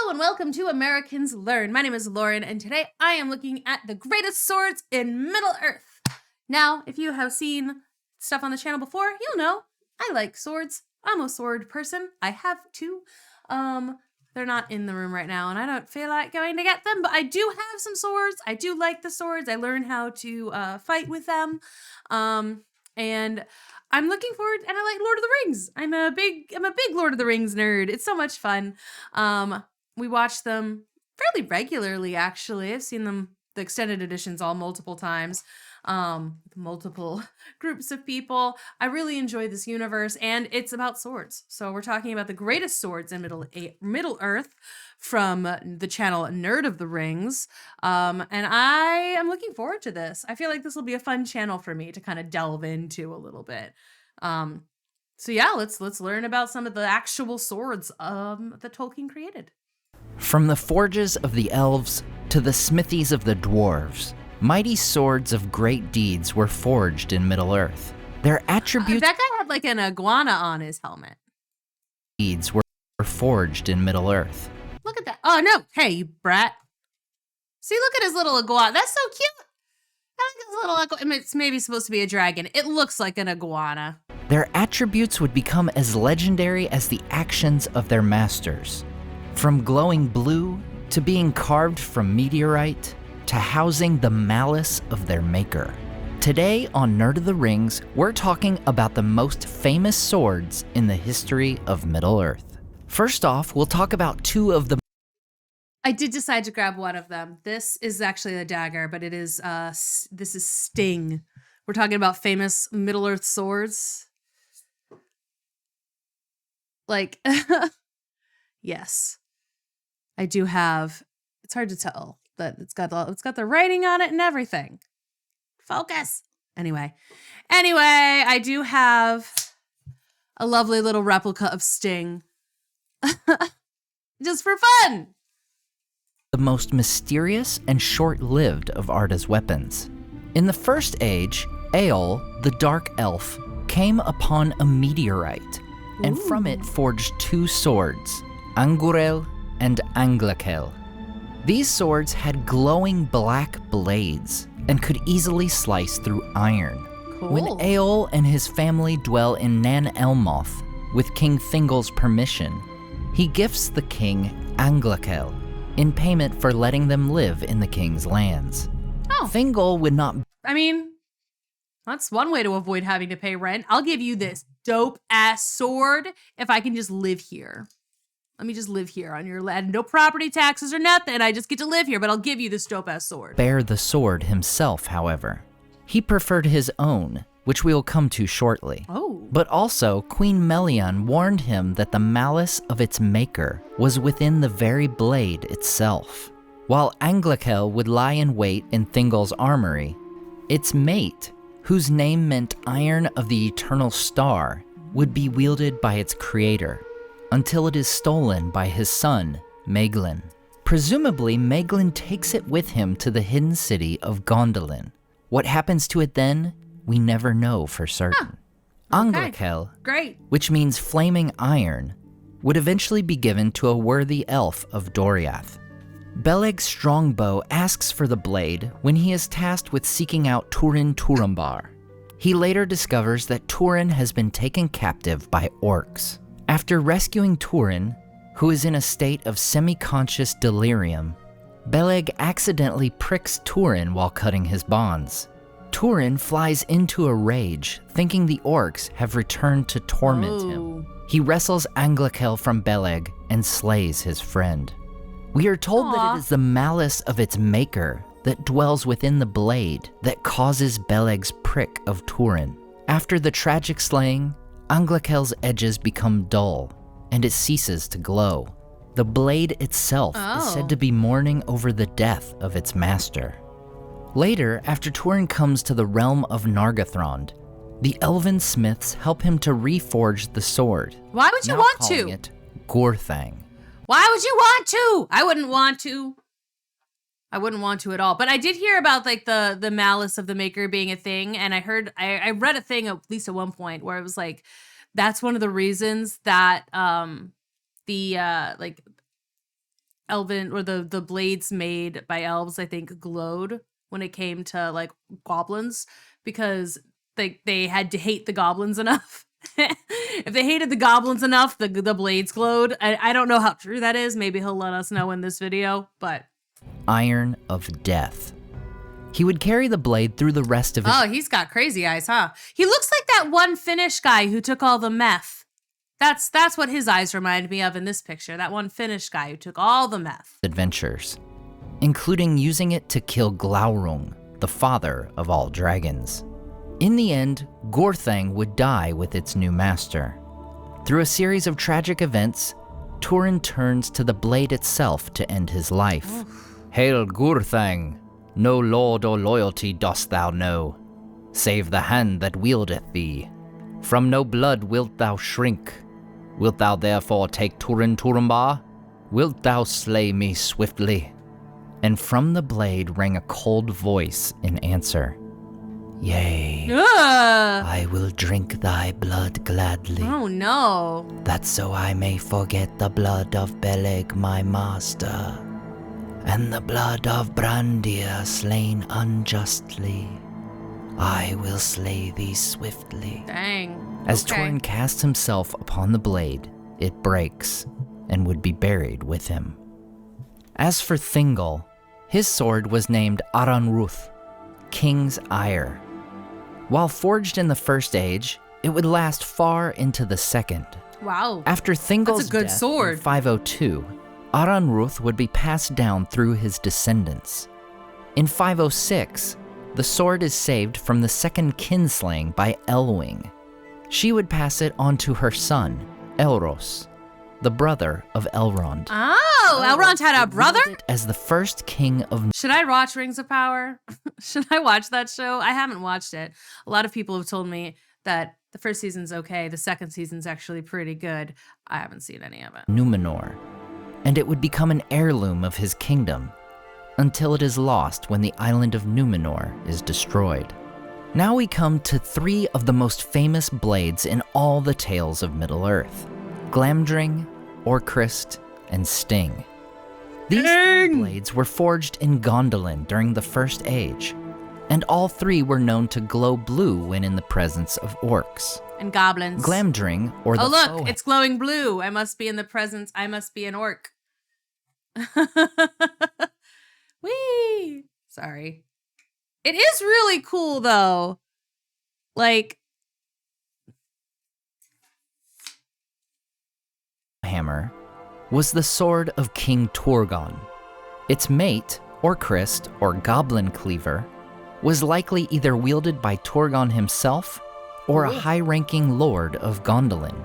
Hello and welcome to Americans Learn. My name is Lauren, and today I am looking at the greatest swords in Middle-earth. Now, if you have seen stuff on the channel before, you'll know I like swords. I'm a sword person. I have two. They're not in the room right now, and I don't feel like going to get them, but I do have some swords. I do like the swords. I learned how to fight with them. And I'm looking forward, and I like Lord of the Rings. I'm a big Lord of the Rings nerd. It's so much fun. We watch them fairly regularly, actually. I've seen them, the extended editions, all multiple times. Multiple groups of people. I really enjoy this universe, and it's about swords. So we're talking about the greatest swords in Middle-earth from the channel Nerd of the Rings. And I am looking forward to this. I feel like this will be a fun channel for me to kind of delve into a little bit. So yeah, let's learn about some of the actual swords that Tolkien created. From the forges of the elves to the smithies of the dwarves, mighty swords of great deeds were forged in Middle-earth. Their attributes that guy had like an iguana on his helmet. Deeds were forged in Middle-earth. Look at that. Oh no, hey, you brat. See, look at his little iguana. That's so cute. I like his little iguana. It's maybe supposed to be a dragon. It looks like an iguana. Their attributes would become as legendary as the actions of their masters. From glowing blue to being carved from meteorite to housing the malice of their maker. Today on Nerd of the Rings, we're talking about the most famous swords in the history of Middle-earth. First off, we'll talk about two of the... I did decide to grab one of them. This is actually a dagger, but it is, this is Sting. We're talking about famous Middle-earth swords. Like, yes. I do have, it's hard to tell, but it's got the writing on it and everything. Focus. Anyway, I do have a lovely little replica of Sting. Just for fun. The most mysterious and short-lived of Arda's weapons. In the First Age, Eöl, the Dark Elf, came upon a meteorite, and from it forged two swords, Anglachel and Anglachel. These swords had glowing black blades and could easily slice through iron. Cool. When Eöl and his family dwell in Nan Elmoth, with King Thingol's permission, he gifts the king Anglachel in payment for letting them live in the king's lands. Oh. Thingol would not... I mean, that's one way to avoid having to pay rent. I'll give you this dope-ass sword if I can just live here. Let me just live here on your land. No property taxes or nothing. I just get to live here, but I'll give you this dope-ass sword. Bear the sword himself, however. He preferred his own, which we will come to shortly. Oh. But also, Queen Melian warned him that the malice of its maker was within the very blade itself. While Anglachel would lie in wait in Thingol's armory, its mate, whose name meant Iron of the Eternal Star, would be wielded by its creator, until it is stolen by his son, Maeglin. Presumably, Maeglin takes it with him to the hidden city of Gondolin. What happens to it then, we never know for certain. Anglachel, Great. which means flaming iron, would eventually be given to a worthy elf of Doriath. Beleg's strongbow asks for the blade when he is tasked with seeking out Turin Turambar. He later discovers that Turin has been taken captive by orcs. After rescuing Turin, who is in a state of semi-conscious delirium, Beleg accidentally pricks Turin while cutting his bonds. Turin flies into a rage, thinking the orcs have returned to torment him. He wrestles Anglachel from Beleg and slays his friend. We are told that it is the malice of its maker that dwells within the blade that causes Beleg's prick of Turin. After the tragic slaying, Anglachel's edges become dull, and it ceases to glow. The blade itself is said to be mourning over the death of its master. Later, after Turin comes to the realm of Nargothrond, the elven smiths help him to reforge the sword. Why would you now want calling to? it Gurthang. Why would you want to? I wouldn't want to. I wouldn't want to at all. But I did hear about like the malice of the maker being a thing, and I read a thing at least at one point where it was like that's one of the reasons that the like elven or the blades made by elves, I think, glowed when it came to like goblins because they had to hate the goblins enough. If they hated the goblins enough, the blades glowed. I don't know how true that is. Maybe he'll let us know in this video, but Iron of Death. He would carry the blade through the rest of his... Oh, he's got crazy eyes, huh? He looks like that one Finnish guy who took all the meth. That's what his eyes remind me of in this picture. That one Finnish guy who took all the meth. Adventures, including using it to kill Glaurung, the father of all dragons. In the end, Gurthang would die with its new master. Through a series of tragic events, Turin turns to the blade itself to end his life. Oof. Hail Gurthang! No lord or loyalty dost thou know, save the hand that wieldeth thee. From no blood wilt thou shrink. Wilt thou therefore take Turin Turambar? Wilt thou slay me swiftly? And from the blade rang a cold voice in answer. Yea, I will drink thy blood gladly. Oh no. That so I may forget the blood of Beleg my master, and the blood of Brandir slain unjustly. I will slay thee swiftly. Dang. As Okay. Turin casts himself upon the blade, it breaks and would be buried with him. As for Thingol, his sword was named Aranruth, King's Ire. While forged in the First Age, it would last far into the Second. Wow. After Thingol's That's a good death sword. in 502, Aranruth would be passed down through his descendants. In 506, the sword is saved from the second kinslaying by Elwing. She would pass it on to her son, Elros, the brother of Elrond. Oh, Elrond had a brother? Wield it as the first king of... Should I watch Rings of Power? Should I watch that show? I haven't watched it. A lot of people have told me that the first season's okay, the second season's actually pretty good. I haven't seen any of it. Numenor, and it would become an heirloom of his kingdom, until it is lost when the island of Numenor is destroyed. Now we come to three of the most famous blades in all the tales of Middle-earth: Glamdring, Orcrist, and Sting. These three blades were forged in Gondolin during the First Age, and all three were known to glow blue when in the presence of orcs. And goblins. Glamdring, or the Oh look, foe- it's glowing blue. I must be in the presence. I must be an orc. Whee! Sorry. It is really cool though. Like, hammer was the sword of King Turgon. Its mate, Orcrist, or Goblin Cleaver, was likely either wielded by Turgon himself or a high-ranking lord of Gondolin.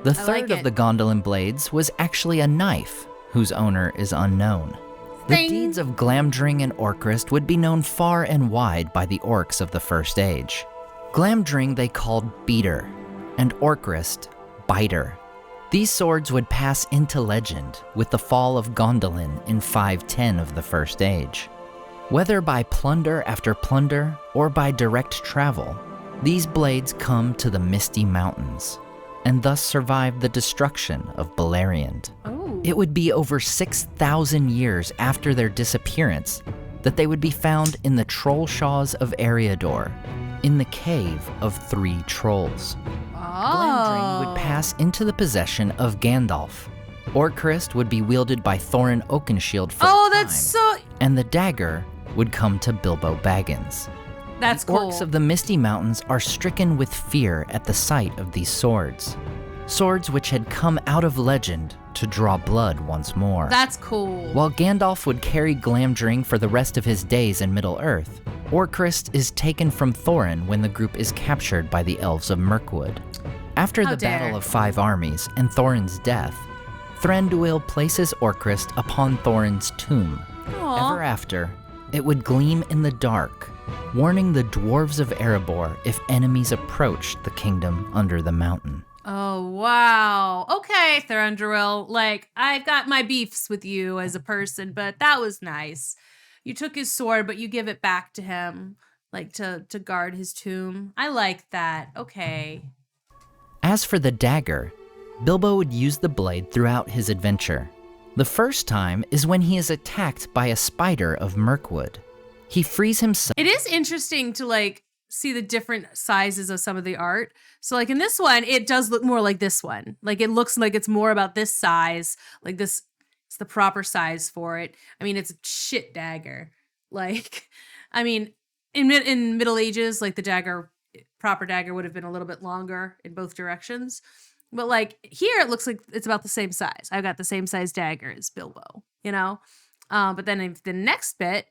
The third of the Gondolin blades was actually a knife, whose owner is unknown. The Ding. deeds of Glamdring and Orcrist would be known far and wide by the orcs of the First Age. Glamdring they called Beater, and Orcrist Biter. These swords would pass into legend with the fall of Gondolin in 510 of the First Age. Whether by plunder after plunder or by direct travel, these blades come to the Misty Mountains, and thus survive the destruction of Beleriand. oh. It would be over 6,000 years after their disappearance that they would be found in the Trollshaws of Eriador, in the Cave of Three Trolls. Glamdring would pass into the possession of Gandalf. Orcrist would be wielded by Thorin Oakenshield for a Oh, time, that's so. and the dagger would come to Bilbo Baggins. That's The cool. orcs of the Misty Mountains are stricken with fear at the sight of these swords. Swords which had come out of legend to draw blood once more. That's cool. While Gandalf would carry Glamdring for the rest of his days in Middle-earth, Orcrist is taken from Thorin when the group is captured by the Elves of Mirkwood. After How the dare. Battle of Five Armies and Thorin's death, Thranduil places Orcrist upon Thorin's tomb. Aw. Ever after, it would gleam in the dark, warning the dwarves of Erebor if enemies approached the kingdom under the mountain. Oh, wow. Okay, Thranduil. Like, I've got my beefs with you as a person, but that was nice. You took his sword, but you give it back to him, like to guard his tomb. I like that. Okay. As for the dagger, Bilbo would use the blade throughout his adventure. The first time is when he is attacked by a spider of Mirkwood. He frees himself. It is interesting to like see the different sizes of some of the art. So like in this one, it does look more like this one. Like it looks like it's more about this size. Like this, it's the proper size for it. I mean, it's a shit dagger. Like, I mean, in Middle Ages, like the proper dagger would have been a little bit longer in both directions. But like here, it looks like it's about the same size. I've got the same size dagger as Bilbo, you know? But then in the next bit,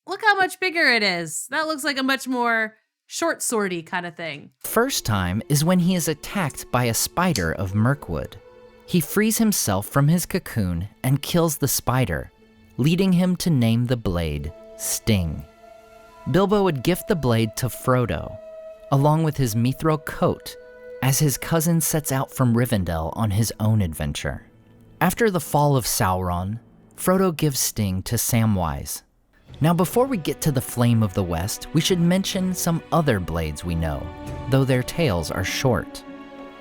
look how much bigger it is. That looks like a much more short swordy kind of thing. First time is when he is attacked by a spider of Mirkwood. He frees himself from his cocoon and kills the spider, leading him to name the blade Sting. Bilbo would gift the blade to Frodo, along with his mithril coat, as his cousin sets out from Rivendell on his own adventure. After the fall of Sauron, Frodo gives Sting to Samwise. Now before we get to the Flame of the West, we should mention some other blades we know, though their tales are short.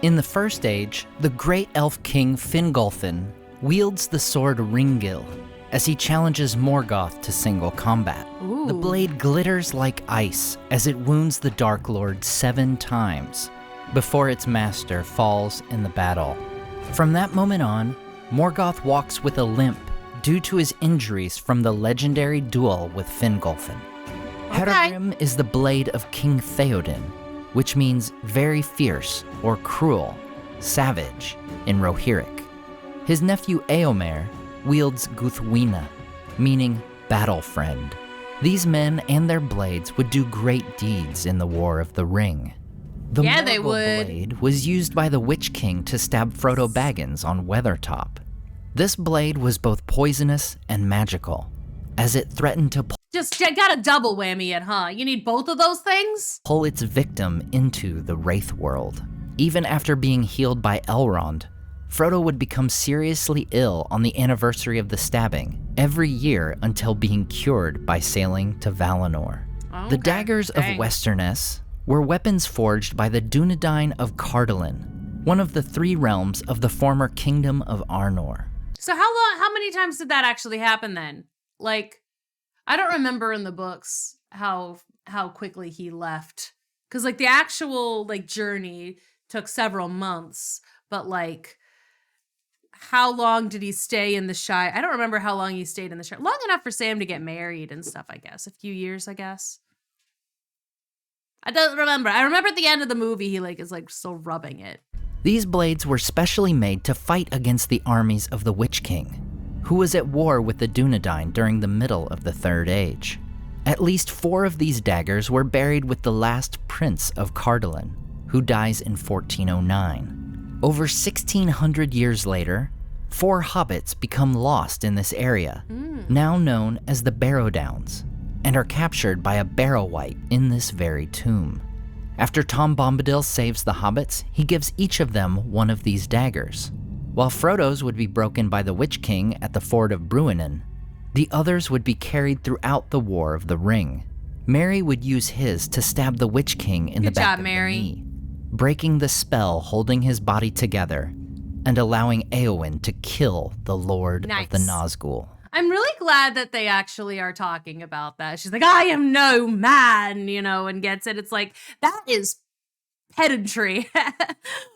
In the First Age, the great elf king Fingolfin wields the sword Ringil as he challenges Morgoth to single combat. Ooh. The blade glitters like ice as it wounds the Dark Lord 7 times before its master falls in the battle. From that moment on, Morgoth walks with a limp due to his injuries from the legendary duel with Fingolfin. Okay. Heirloom is the blade of King Theoden, which means very fierce or cruel, savage in Rohirric. His nephew Eomer wields Guthwina, meaning battle friend. These men and their blades would do great deeds in the War of the Ring. The Yeah, they Morgul would. blade was used by the Witch King to stab Frodo Baggins on Weathertop. This blade was both poisonous and magical, as it threatened to Just got a double whammy it, huh? You need both of those things? pull its victim into the Wraith world. Even after being healed by Elrond, Frodo would become seriously ill on the anniversary of the stabbing every year until being cured by sailing to Valinor. Okay. The Daggers of Dang. Westernesse were weapons forged by the Dunedain of Gondolin, one of the 3 realms of the former Kingdom of Arnor. So how many times did that actually happen then? Like, I don't remember in the books how quickly he left. Cause like the actual like journey took several months, but like how long did he stay in the Shire? I don't remember how long he stayed in the Shire. Long enough for Sam to get married and stuff, I guess. A few years, I guess. I don't remember. I remember at the end of the movie, he like is like still rubbing it. These blades were specially made to fight against the armies of the Witch King, who was at war with the Dunedain during the middle of the Third Age. At least 4 of these daggers were buried with the last prince of Cardolan, who dies in 1409. Over 1600 years later, 4 hobbits become lost in this area, now known as the Barrow Downs, and are captured by a Barrow-wight in this very tomb. After Tom Bombadil saves the hobbits, he gives each of them one of these daggers. While Frodo's would be broken by the Witch King at the ford of Bruinen, the others would be carried throughout the War of the Ring. Merry would use his to stab the Witch King in the Good back job, of Merry. the knee, breaking the spell holding his body together and allowing Éowyn to kill the Lord of the Nice. Nazgul. I'm really glad that they actually are talking about that. She's like, I am no man, you know, and gets it. It's like, that is pedantry.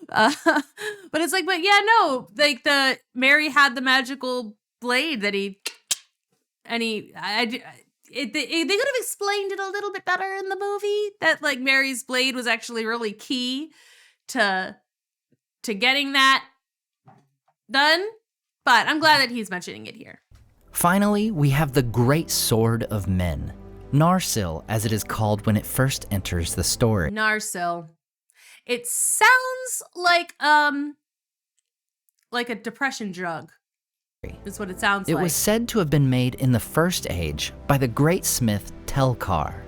But it's like, but yeah, no, like Mary had the magical blade that they could have explained it a little bit better in the movie, that like Mary's blade was actually really key to getting that done. But I'm glad that he's mentioning it here. Finally, we have the Great Sword of Men, Narsil as it is called when it first enters the story. Narsil. It sounds like a depression drug. Is what it sounds It like. was said to have been made in the First Age by the great smith Telkar,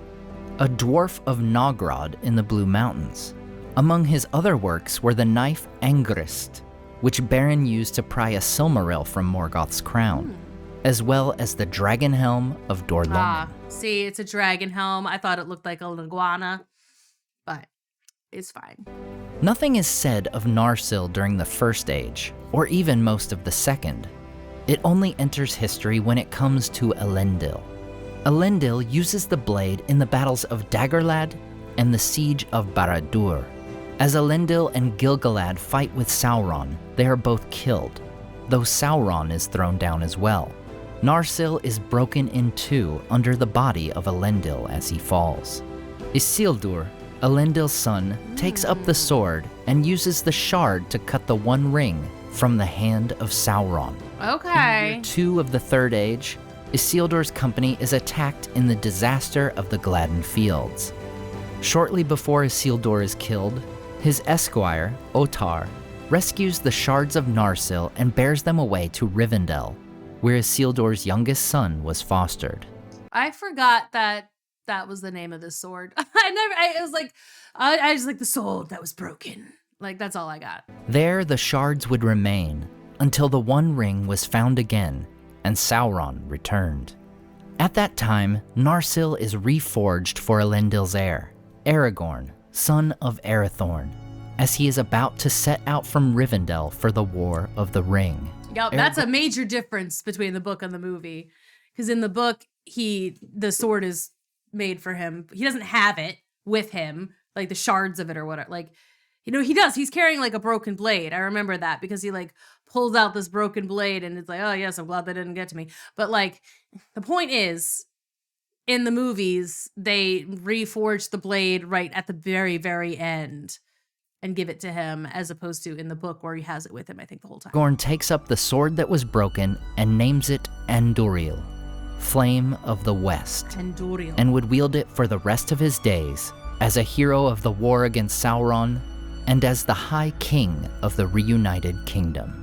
a dwarf of Nogrod in the Blue Mountains. Among his other works were the knife Angrist, which Beren used to pry a Silmaril from Morgoth's crown, as well as the dragon helm of Dorloman. See, it's a dragon helm. I thought it looked like an iguana, but it's fine. Nothing is said of Narsil during the First Age, or even most of the Second. It only enters history when it comes to Elendil. Elendil uses the blade in the battles of Dagorlad and the siege of Barad-dûr. As Elendil and Gil-galad fight with Sauron, they are both killed, though Sauron is thrown down as well. Narsil is broken in two under the body of Elendil as he falls. Isildur, Elendil's son, takes up the sword and uses the shard to cut the One Ring from the hand of Sauron. Okay. In year 2 of the Third Age, Isildur's company is attacked in the disaster of the Gladden Fields. Shortly before Isildur is killed, his esquire, Otar, rescues the shards of Narsil and bears them away to Rivendell, where Isildur's youngest son was fostered. I forgot that was the name of this sword. I was like the sword that was broken. Like, that's all I got. There, the shards would remain until the One Ring was found again and Sauron returned. At that time, Narsil is reforged for Elendil's heir, Aragorn, son of Arathorn, as he is about to set out from Rivendell for the War of the Ring. Yep, that's a major difference between the book and the movie. Because in the book, the sword is made for him. He doesn't have it with him, like the shards of it or whatever. Like, he does. He's carrying like a broken blade. I remember that because he like pulls out this broken blade and it's like, oh yes, I'm glad they didn't get to me. But like, the point is, in the movies, they reforged the blade right at the very, very end and give it to him, as opposed to in the book where he has it with him, I think, the whole time. Aragorn takes up the sword that was broken and names it Andúril, Flame of the West, Andúril, and would wield it for the rest of his days as a hero of the war against Sauron and as the High King of the reunited kingdom.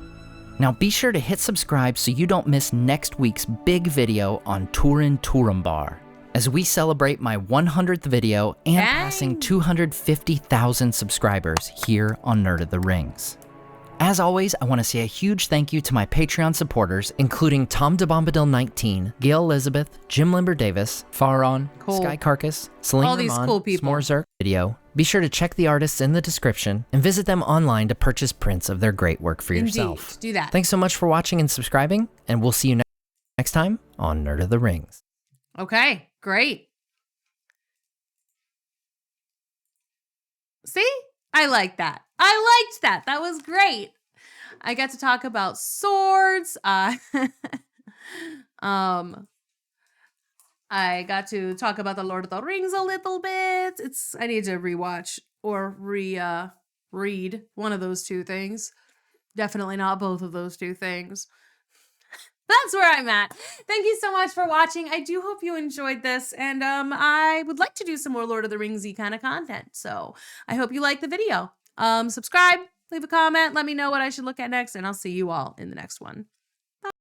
Now be sure to hit subscribe so you don't miss next week's big video on Turin Turambar, as we celebrate my 100th video and passing 250,000 subscribers here on Nerd of the Rings. As always, I want to say a huge thank you to my Patreon supporters, including Tom DeBombadil19, Gail Elizabeth, Jim Limber Davis, Faron, Sky Carcass, Celine all these cool people. S'more video. Be sure to check the artists in the description and visit them online to purchase prints of their great work for yourself. Do that. Thanks so much for watching and subscribing, and we'll see you next time on Nerd of the Rings. Okay, great. See? I like that. I liked that. That was great. I got to talk about swords. I got to talk about the Lord of the Rings a little bit. I need to rewatch or read one of those two things. Definitely not both of those two things. That's where I'm at. Thank you so much for watching. I do hope you enjoyed this, and I would like to do some more Lord of the Rings-y kind of content. So I hope you like the video. Subscribe, leave a comment, let me know what I should look at next, and I'll see you all in the next one.